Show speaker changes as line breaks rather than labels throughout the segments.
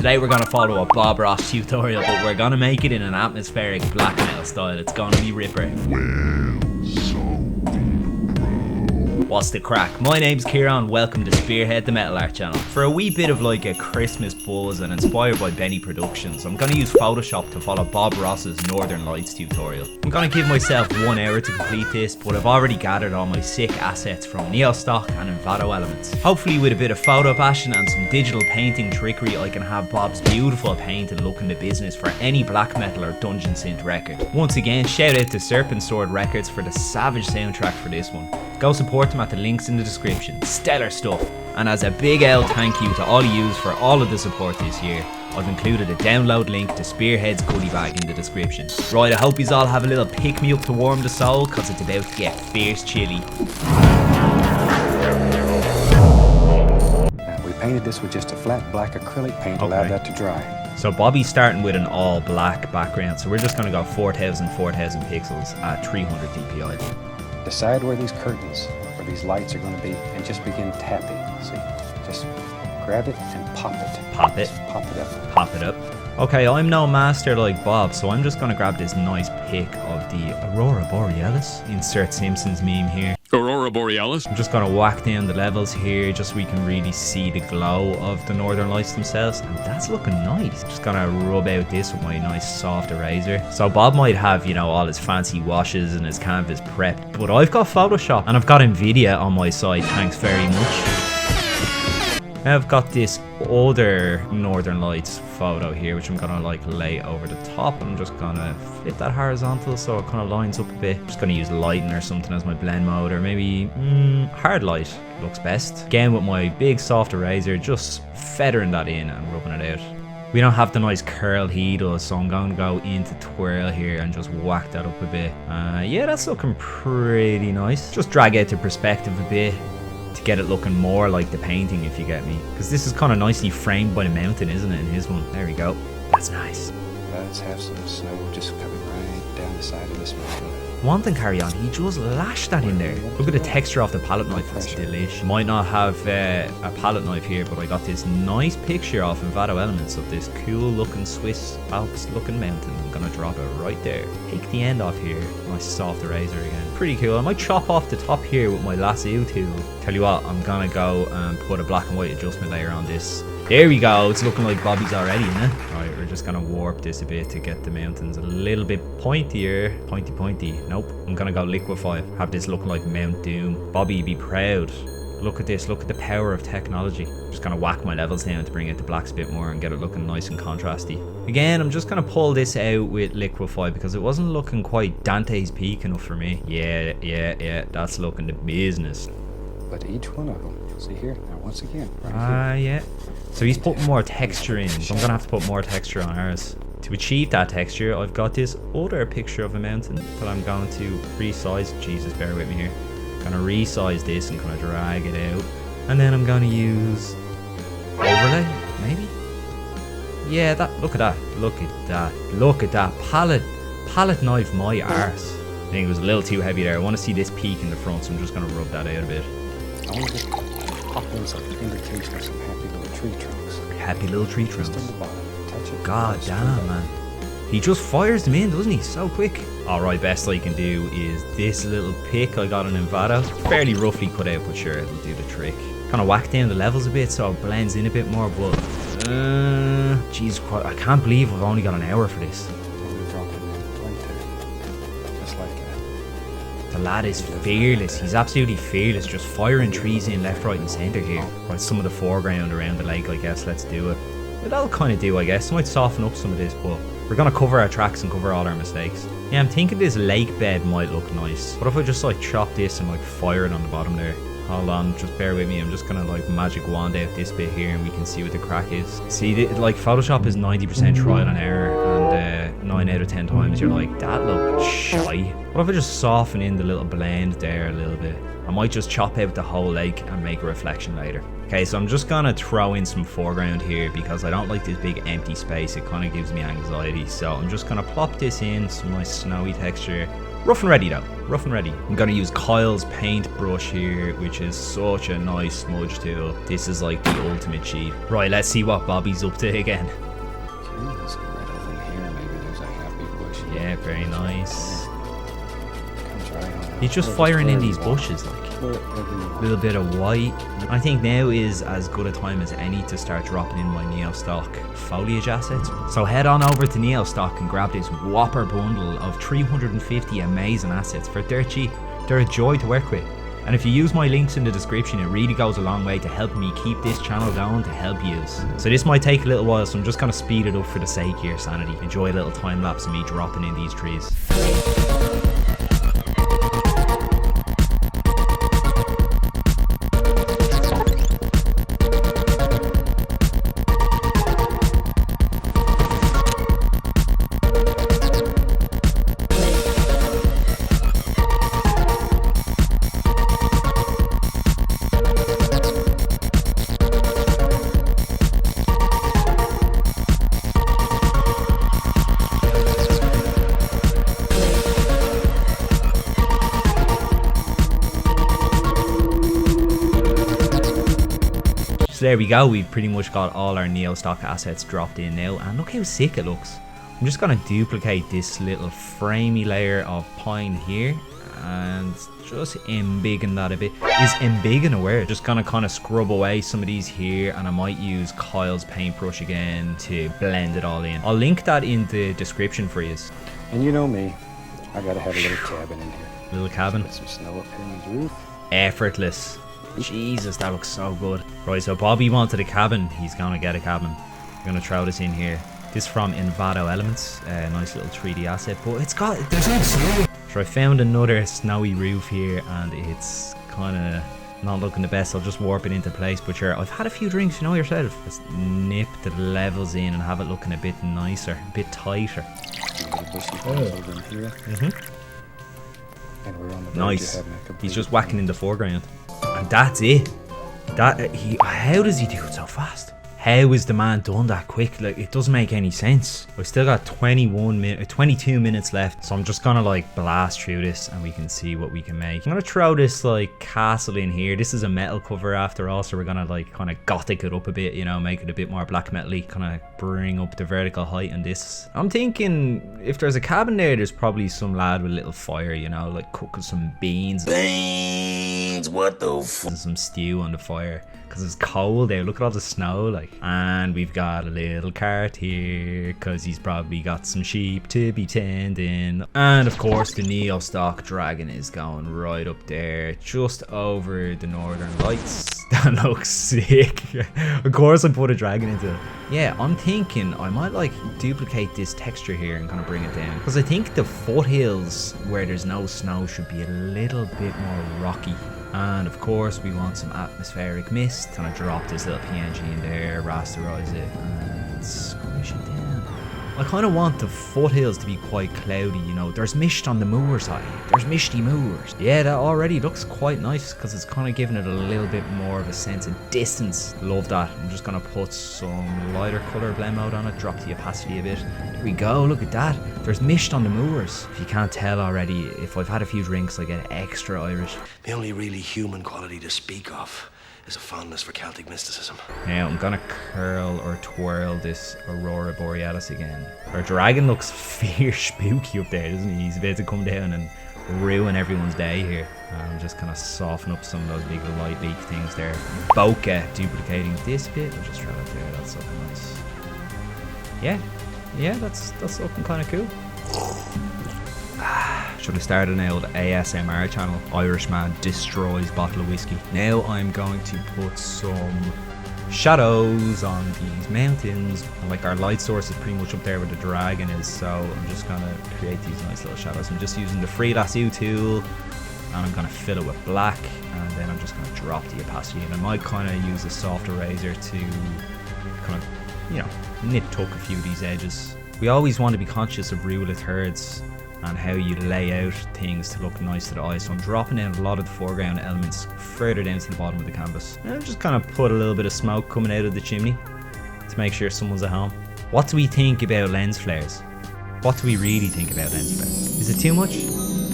Today we're going to follow a Bob Ross tutorial, but we're going to make it in an atmospheric black metal style. It's going to be ripper. What's the crack? My name's Kieran, welcome to Spearhead the Metal Art channel. For a wee bit of like a Christmas buzz and inspired by Benny Productions, I'm going to use Photoshop to follow Bob Ross's Northern Lights tutorial. I'm going to give myself 1 hour to complete this, but I've already gathered all my sick assets from NEOSTOCK and Envato Elements. Hopefully with a bit of photo passion and some digital painting trickery, I can have Bob's beautiful painted look in the business for any black metal or dungeon synth record. Once again, shout out to Serpent Sword Records for the savage soundtrack for this one. Go support them at the links in the description. Stellar stuff. And as a big L thank you to all yous for all of the support this year, I've included a download link to Spearhead's goodie bag in the description. Right, I hope yous all have a little pick me up to warm the soul, cause it's about to get fierce chilly.
We painted this with just a flat black acrylic paint, allowed that to dry.
So Bobby's starting with an all black background, so we're just going to go 4000 pixels at 300 dpi.
Decide where these curtains or these lights are going to be and just begin tapping. See, just grab it and pop it.
Pop it.
Just pop it up.
Pop it up. Okay, I'm no master like Bob, so I'm just going to grab this nice pic of the Aurora Borealis. Insert Simpsons meme here.
Aurora Borealis.
I'm just going to whack down the levels here just so we can really see the glow of the Northern Lights themselves. And that's looking nice. Just going to rub out this with my nice soft eraser. So Bob might have, you know, all his fancy washes and his canvas prepped, but I've got Photoshop and I've got Nvidia on my side, thanks very much. I've got this other Northern Lights photo here, which I'm gonna like lay over the top, and I'm just gonna flip that horizontal so it kind of lines up a bit. I'm just gonna use lighting or something as my blend mode, or maybe hard light looks best. Again with my big soft eraser, just feathering that in and rubbing it out. We don't have the nice curl he does, so I'm going to go into twirl here and just whack that up a bit. Yeah, that's looking pretty nice. Just drag out the perspective a bit to get it looking more like the painting, if you get me, because this is kind of nicely framed by the mountain, isn't it, in his one? There we go. That's nice.
Let's have some snow just coming right down the side of this mountain.
One thing, carry on, he just lashed that in there. Look at the texture off the palette knife, it's delish. Might not have a palette knife here, but I got this nice picture off Envato Elements of this cool looking Swiss Alps looking mountain. I'm gonna drop it right there. Take the end off here, nice soft eraser again. Pretty cool. I might chop off the top here with my lasso tool. Tell you what, I'm gonna go and put a black and white adjustment layer on this. There we go, it's looking like Bobby's already, isn't it? Right, we're just gonna warp this a bit to get the mountains a little bit pointier. Pointy. Nope, I'm gonna go liquefy. Have this looking like Mount Doom. Bobby, be proud. Look at this, look at the power of technology. Just gonna whack my levels down to bring out the blacks a bit more and get it looking nice and contrasty. Again, I'm just gonna pull this out with liquefy because it wasn't looking quite Dante's Peak enough for me. Yeah, that's looking the business.
But each one of them, see here, now once again, right here.
Yeah. So he's putting more texture in, so I'm gonna have to put more texture on ours. To achieve that texture, I've got this other picture of a mountain that I'm going to resize. Jesus, bear with me here. I'm gonna resize this and kind of drag it out. And then I'm gonna use overlay, maybe? Yeah, look at that. Palette knife my arse. I think it was a little too heavy there. I want to see this peak in the front, so I'm just gonna rub that out a bit.
I want to just pop in some indication of some happy little tree trunks.
Happy little tree trunks.
Just on the bottom. Touch it.
God damn, man. He just fires them in, doesn't he? So quick. Alright, best I can do is this little pick I got on Envato. Fairly roughly cut out, but sure, it'll do the trick. Kind of whack down the levels a bit so it blends in a bit more, but... Jeez, I can't believe I've only got an hour for this.
Drop it in right there. Just like that.
The lad is fearless. He's absolutely fearless. Just firing trees in left, right and centre here. Right, some of the foreground around the lake, I guess. Let's do it. That'll kind of do, I guess. Might soften up some of this, but we're going to cover our tracks and cover all our mistakes. Yeah, I'm thinking this lake bed might look nice. What if I just like chop this and like fire it on the bottom there? Hold on, just bear with me. I'm just gonna like magic wand out this bit here and we can see what the crack is. See, like Photoshop is 90% trial and error, and 9 out of 10 times you're like, that looks shy. What if I just soften in the little blend there a little bit? I might just chop out the whole lake and make a reflection later. Okay, so I'm just gonna throw in some foreground here because I don't like this big empty space. It kind of gives me anxiety. So I'm just gonna plop this in, some nice snowy texture. Rough and ready though, rough and ready. I'm gonna use Kyle's paintbrush here, which is such a nice smudge tool. This is like the ultimate cheat. Right, let's see what Bobby's up to again.
Okay, there's a red over here. Maybe there's a happy bush.
Yeah, very nice.
Comes right on.
He's just firing in these bushes like. A little bit of white. I think now is as good a time as any to start dropping in my NEOSTOCK foliage assets. So head on over to NEOSTOCK and grab this whopper bundle of 350 amazing assets for dirt cheap. They're a joy to work with. And if you use my links in the description, it really goes a long way to help me keep this channel going to help use. So this might take a little while, so I'm just going to speed it up for the sake of your sanity. Enjoy a little time lapse of me dropping in these trees. So there we go, we've pretty much got all our NEOSTOCK assets dropped in now, and look how sick it looks. I'm just going to duplicate this little framey layer of pine here and just embiggen that a bit. Is embiggen a word? Just going to kind of scrub away some of these here, and I might use Kyle's paintbrush again to blend it all in. I'll link that in the description for you.
And you know me, I gotta have a little cabin in here.
Little cabin.
Put some snow up here on the roof.
Effortless. Jesus, that looks so good. Right, so Bobby wanted a cabin. He's gonna get a cabin. I'm gonna throw this in here. This from Envato Elements. A nice little 3D asset, but it's got, there's no snow. So I found another snowy roof here, and it's kind of not looking the best. I'll just warp it into place, but sure, I've had a few drinks, you know yourself. Let's nip the levels in and have it looking a bit nicer, a bit tighter.
Over in here. And we're on the
nice. He's just whacking in the foreground. And that's it. How does he do it so fast? How is the man done that quick? Like, it doesn't make any sense. We've still got 22 minutes left, so I'm just gonna like blast through this and we can see what we can make. I'm gonna throw this like castle in here. This is a metal cover after all, so we're gonna like kind of gothic it up a bit, you know, make it a bit more black metal-y, kind of bring up the vertical height in this. I'm thinking if there's a cabin there's probably some lad with a little fire, you know, like cooking some beans. What the f? And some stew on the fire. Because it's cold there, look at all the snow like. And we've got a little cart here because he's probably got some sheep to be tending. And of course the NEOSTOCK dragon is going right up there just over the northern lights. That looks sick. Of course I put a dragon into it. Yeah, I'm thinking I might like duplicate this texture here and kind of bring it down, because I think the foothills where there's no snow should be a little bit more rocky. And of course we want some atmospheric mist. Gonna drop this little PNG in there, rasterize it and squish it down. I kind of want the foothills to be quite cloudy, you know. There's mist on the moor side. There's misty moors. Yeah, that already looks quite nice because it's kind of giving it a little bit more of a sense of distance. Love that. I'm just gonna put some lighter color blend mode on it, drop the opacity a bit. There we go, look at that. There's mist on the moors. If you can't tell already, if I've had a few drinks, I get extra Irish.
The only really human quality to speak of is a fondness for Celtic mysticism.
Now I'm gonna curl or twirl this Aurora Borealis again. Our dragon looks fierce spooky up there, doesn't he? He's about to come down and ruin everyone's day here. I'm just gonna soften up some of those big light leak things there. Bokeh duplicating this bit. I'll just throw it there. That's looking nice. Yeah, that's looking kind of cool. Should have started an old ASMR channel. Irishman destroys bottle of whiskey. Now I'm going to put some shadows on these mountains. And like our light source is pretty much up there where the dragon is, so I'm just gonna create these nice little shadows. I'm just using the free lasso tool, and I'm gonna fill it with black, and then I'm just gonna drop the opacity. And I might kind of use a soft eraser to kind of, you know, nip tuck a few of these edges. We always want to be conscious of rule of thirds and how you lay out things to look nice to the eye. So I'm dropping in a lot of the foreground elements further down to the bottom of the canvas. And I'm just kind of put a little bit of smoke coming out of the chimney to make sure someone's at home. What do we think about lens flares? What do we really think about lens flares? Is it too much?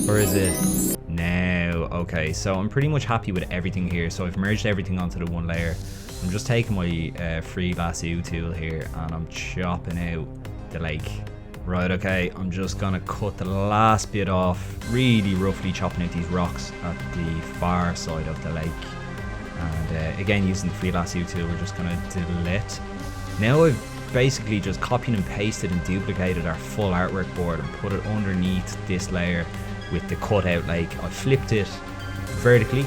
Or is it now? Okay, so I'm pretty much happy with everything here. So I've merged everything onto the one layer. I'm just taking my free lasso tool here and I'm chopping out the lake. Right, okay, I'm just gonna cut the last bit off, really roughly chopping out these rocks at the far side of the lake. And again, using the free lasso tool, we're just gonna delete. Now I've basically just copied and pasted and duplicated our full artwork board and put it underneath this layer with the cutout lake. I flipped it vertically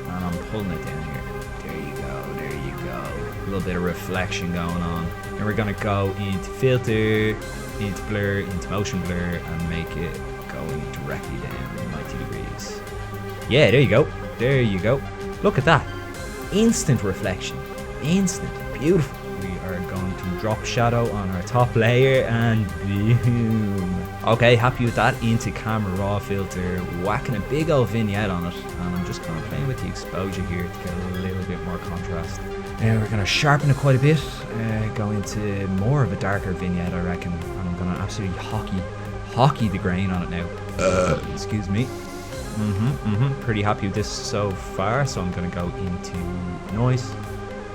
and I'm pulling it down here. There you go, there you go. A little bit of reflection going on. And we're gonna go into filter, into blur, into motion blur, and make it going directly down 90 degrees. Yeah, there you go. There you go. Look at that. Instant reflection. Instant. Beautiful. We are going to drop shadow on our top layer and boom. Okay, happy with that. Into camera raw filter, whacking a big old vignette on it, and I'm just kind of playing with the exposure here to get a little bit more contrast. Now we're going to sharpen it quite a bit, go into more of a darker vignette, I reckon, and I'm going to absolutely hockey the grain on it now. Excuse me. Pretty happy with this so far, so I'm going to go into noise.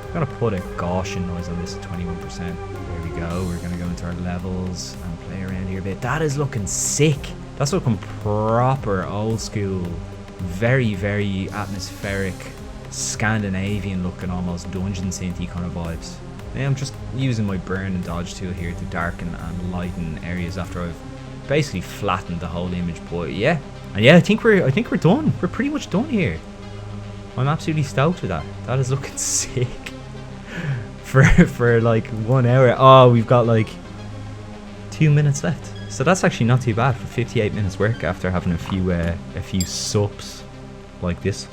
I'm going to put a Gaussian noise on this at 21%. There we go. We're going to go into our levels and play around here a bit. That is looking sick. That's looking proper old school. Very, very atmospheric. Scandinavian looking, almost dungeon synthy kind of vibes. Now I'm just using my burn and dodge tool here to darken and lighten areas after I've basically flattened the whole image. But yeah, and yeah, I think we're done. We're pretty much done here. I'm absolutely stoked with that. That is looking sick. For like 1 hour. Oh, we've got like 2 minutes left. So that's actually not too bad for 58 minutes work after having a few sups like this.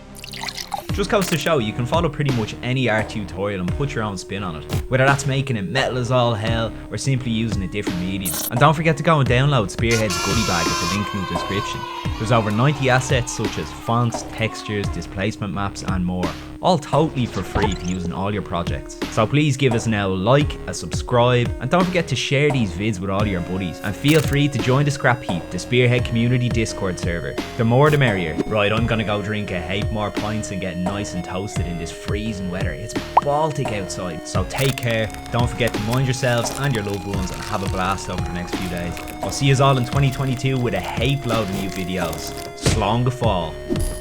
Just goes to show you can follow pretty much any art tutorial and put your own spin on it, whether that's making it metal as all hell or simply using a different medium. And don't forget to go and download Spearhead's goodie bag at the link in the description. There's over 90 assets such as fonts, textures, displacement maps and more, all totally for free to use in all your projects. So please give us now a like, a subscribe, and don't forget to share these vids with all your buddies. And feel free to join the Scrap Heap, the Spearhead community Discord server. The more the merrier. Right, I'm gonna go drink a heap more pints and get nice and toasted in this freezing weather. It's Baltic outside. So take care, don't forget to mind yourselves and your loved ones and have a blast over the next few days. I'll see you all in 2022 with a heap load of new videos. Slán go fóill.